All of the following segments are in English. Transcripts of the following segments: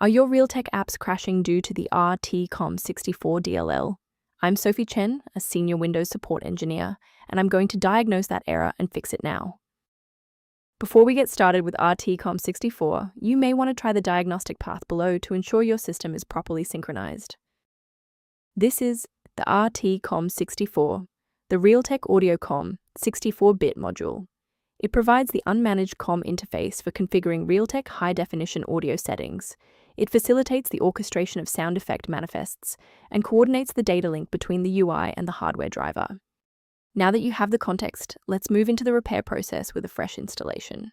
Are your Realtek apps crashing due to the rtcom64.dll? I'm Sophie Chen, a senior Windows support engineer, and I'm going to diagnose that error and fix it now. Before we get started with rtcom64, you may want to try the diagnostic path below to ensure your system is properly synchronized. This is the rtcom64, the Realtek Audio COM 64-bit module. It provides the unmanaged COM interface for configuring Realtek high-definition audio settings. It facilitates the orchestration of sound effect manifests and coordinates the data link between the UI and the hardware driver. Now that you have the context, let's move into the repair process with a fresh installation.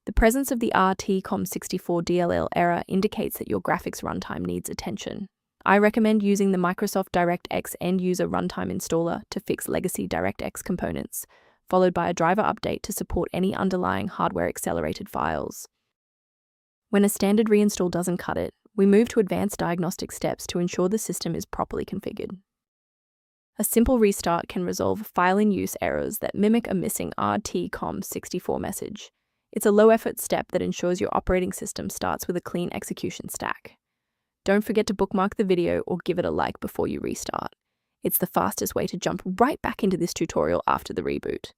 The presence of the rtcom64.dll error indicates that your graphics runtime needs attention. I recommend using the Microsoft DirectX end-user runtime installer to fix legacy DirectX components, followed by a driver update to support any underlying hardware-accelerated files. When a standard reinstall doesn't cut it, we move to advanced diagnostic steps to ensure the system is properly configured. A simple restart can resolve file-in-use errors that mimic a missing rtcom64 message. It's a low-effort step that ensures your operating system starts with a clean execution stack. Don't forget to bookmark the video or give it a like before you restart. It's the fastest way to jump right back into this tutorial after the reboot.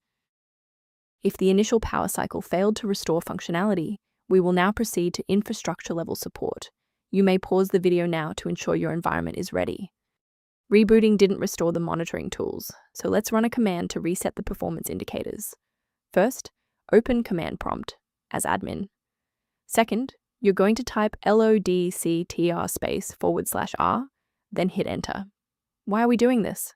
If the initial power cycle failed to restore functionality, we will now proceed to infrastructure-level support. You may pause the video now to ensure your environment is ready. Rebooting didn't restore the monitoring tools, so let's run a command to reset the performance indicators. First, open command prompt as admin. Second, you're going to type lodctr/r, then hit enter. Why are we doing this?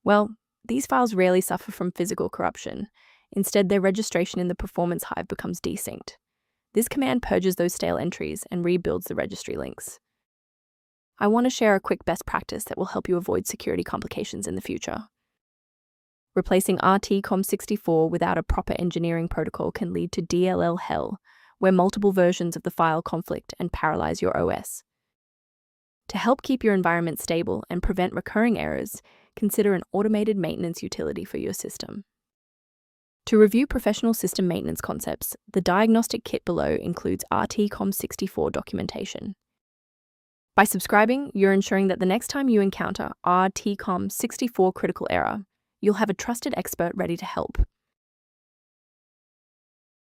Well, these files rarely suffer from physical corruption. Instead, their registration in the performance hive becomes desynced. This command purges those stale entries and rebuilds the registry links. I want to share a quick best practice that will help you avoid security complications in the future. Replacing rtcom64 without a proper engineering protocol can lead to DLL hell, where multiple versions of the file conflict and paralyze your OS. To help keep your environment stable and prevent recurring errors, consider an automated maintenance utility for your system. To review professional system maintenance concepts, the diagnostic kit below includes rtcom64 documentation. By subscribing, you're ensuring that the next time you encounter rtcom64 critical error, you'll have a trusted expert ready to help.